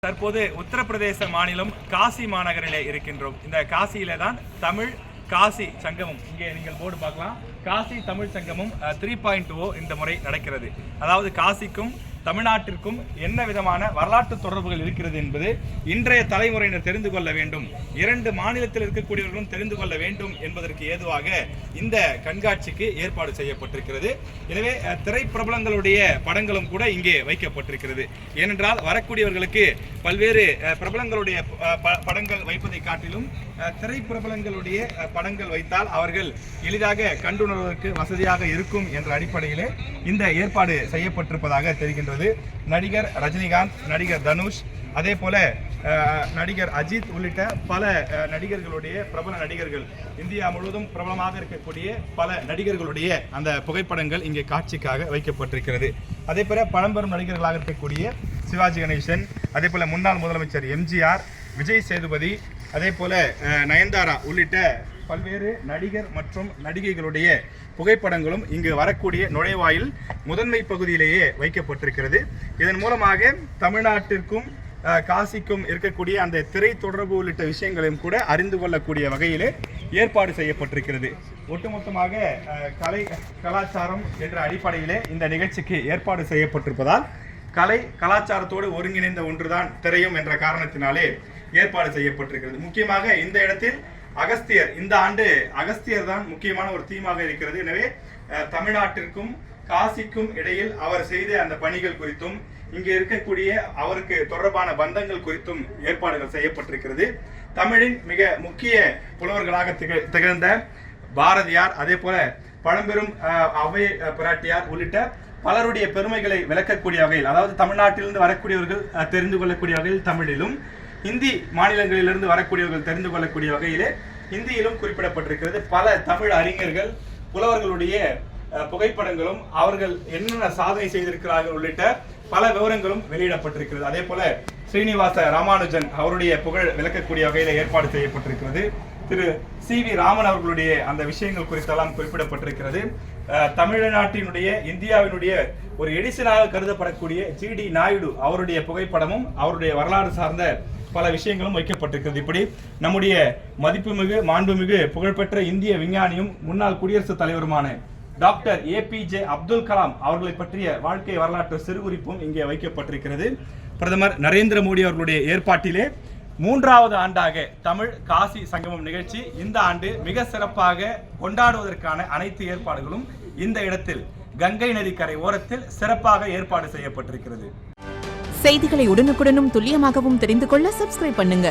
தற்போது உத்தரப்பிரதேச மாநிலம் காசி மாநகரிலே இருக்கின்றோம். இந்த காசியில தான் தமிழ் காசி சங்கமம், இங்கே நீங்கள் போர்டு பார்க்கலாம், காசி தமிழ் சங்கமம் 3.0 இந்த முறை நடக்கிறது. அதாவது காசிக்கும் தமிழ்நாட்டிற்கும் என்ன விதமான வரலாற்று தொடர்புகள் இருக்கிறது என்பது இன்றைய தலைமுறையினர் தெரிந்து கொள்ள வேண்டும், இரண்டு மாநிலத்தில் இருக்கக்கூடியவர்களும் தெரிந்து கொள்ள வேண்டும் என்பதற்கு ஏதுவாக இந்த கண்காட்சிக்கு ஏற்பாடு செய்யப்பட்டிருக்கிறது. எனவே திரைப்பிரபலங்களுடைய படங்களும் கூட இங்கே வைக்கப்பட்டிருக்கிறது. ஏனென்றால் வரக்கூடியவர்களுக்கு பல்வேறு பிரபலங்களுடைய படங்கள் வைப்பதை காட்டிலும் திரைப்பிரபலங்களுடைய படங்கள் வைத்தால் அவர்கள் எளிதாக கண்டுணர்வதற்கு வசதியாக இருக்கும் என்ற அடிப்படையிலே இந்த ஏற்பாடு செய்யப்பட்டிருப்பதாக தெரிகின்றது. நடிகர் ரஜினிகாந்த், நடிகர் தனுஷ், அதே போல நடிகர் அஜித் உள்ளிட்ட பல நடிகர்களுடைய பிரபல நடிகர்கள், இந்தியா முழுவதும் பிரபலமாக இருக்கக்கூடிய பல நடிகர்களுடைய அந்த புகைப்படங்கள் இங்கே காட்சிக்காக வைக்கப்பட்டிருக்கிறது. அதே போல பழம்பெரும் நடிகர்களாக இருக்கக்கூடிய சிவாஜி கணேசன், அதே போல முன்னாள் முதலமைச்சர் எம்ஜிஆர், விஜய் சேதுபதி, அதே போல நயன்தாரா உள்ளிட்ட பல்வேறு நடிகர் மற்றும் நடிகைகளுடைய புகைப்படங்களும் இங்கு வரக்கூடிய நுழைவாயில் முதன்மை பகுதியிலேயே வைக்கப்பட்டிருக்கிறது. இதன் மூலமாக தமிழ்நாட்டிற்கும் காசிக்கும் இருக்கக்கூடிய அந்த திரை தொடர்பு உள்ளிட்ட விஷயங்களையும் கூட அறிந்து கொள்ளக்கூடிய வகையிலே ஏற்பாடு செய்யப்பட்டிருக்கிறது. ஒட்டுமொத்தமாக கலை கலாச்சாரம் என்ற அடிப்படையிலே இந்த நிகழ்ச்சிக்கு ஏற்பாடு செய்யப்பட்டிருப்பதால் கலை கலாச்சாரத்தோடு ஒருங்கிணைந்த ஒன்றுதான் திரையும் என்ற காரணத்தினாலே ஏற்பாடு செய்யப்பட்டிருக்கிறது. முக்கியமாக இந்த இடத்தில் அகஸ்தியர், இந்த ஆண்டு அகஸ்தியர் தான் முக்கியமான ஒரு தீமாக இருக்கிறது. எனவே தமிழ்நாட்டிற்கும் காசிக்கும் இடையில் அவர் செய்த அந்த பணிகள் குறித்தும் இங்கே இருக்கக்கூடிய அவருக்கு தொடர்பான பந்தங்கள் குறித்தும் ஏற்பாடுகள் செய்யப்பட்டிருக்கிறது. தமிழின் மிக முக்கிய புலவர்களாக திகழ்ந்த பாரதியார், அதே போல பழம்பெரும் அவை பிராட்டியார் உள்ளிட்ட பலருடைய பெருமைகளை விளக்கக்கூடிய வகையில், அதாவது தமிழ்நாட்டிலிருந்து வரக்கூடியவர்கள் தெரிந்து கொள்ளக்கூடிய வகையில் தமிழிலும், இந்தி மாநிலங்களிலிருந்து வரக்கூடியவர்கள் தெரிந்து கொள்ளக்கூடிய வகையிலே இந்தியிலும் குறிப்பிடப்பட்டிருக்கிறது. பல தமிழ் அறிஞர்கள் புலவர்களுடைய புகைப்படங்களும் அவர்கள் என்னென்ன சாதனை செய்திருக்கிறார்கள் உள்ளிட்ட பல விவரங்களும் வெளியிடப்பட்டிருக்கிறது. அதே போல ஸ்ரீனிவாச ராமானுஜன் அவருடைய புகழ் விளக்கக்கூடிய வகையில் ஏற்பாடு செய்யப்பட்டிருக்கிறது. திரு சி.வி. ராமன் அவர்களுடைய அந்த விஷயங்கள் குறித்தெல்லாம் குறிப்பிடப்பட்டிருக்கிறது. தமிழ்நாட்டினுடைய இந்தியாவினுடைய ஒரு எடிசனாக கருதப்படக்கூடிய ஜி.டி. நாயுடு அவருடைய புகைப்படமும் அவருடைய வரலாறு சார்ந்த பல விஷயங்களும் வைக்கப்பட்டிருக்கிறது. இப்படி நம்முடைய மதிப்புமிகு மாண்புமிகு புகழ்பெற்ற இந்திய விஞ்ஞானியும் முன்னாள் குடியரசுத் தலைவருமான டாக்டர் ஏபிஜே அப்துல் கலாம் அவர்களை பற்றிய வாழ்க்கை வரலாற்று சிறுகுறிப்பும் இங்கே வைக்கப்பட்டிருக்கிறது. பிரதமர் நரேந்திர மோடி அவர்களுடைய ஏற்பாட்டிலே 3வது ஆண்டாக தமிழ் காசி சங்கமம் நிகழ்ச்சி இந்த ஆண்டு மிக சிறப்பாக கொண்டாடுவதற்கான அனைத்து ஏற்பாடுகளும் இந்த இடத்தில் கங்கை நதிக்கரை ஓரத்தில் சிறப்பாக ஏற்பாடு செய்யப்பட்டிருக்கிறது. செய்திகளை உடனுக்குடனும் துல்லியமாகவும் தெரிந்து கொள்ள சப்ஸ்கிரைப் பண்ணுங்க.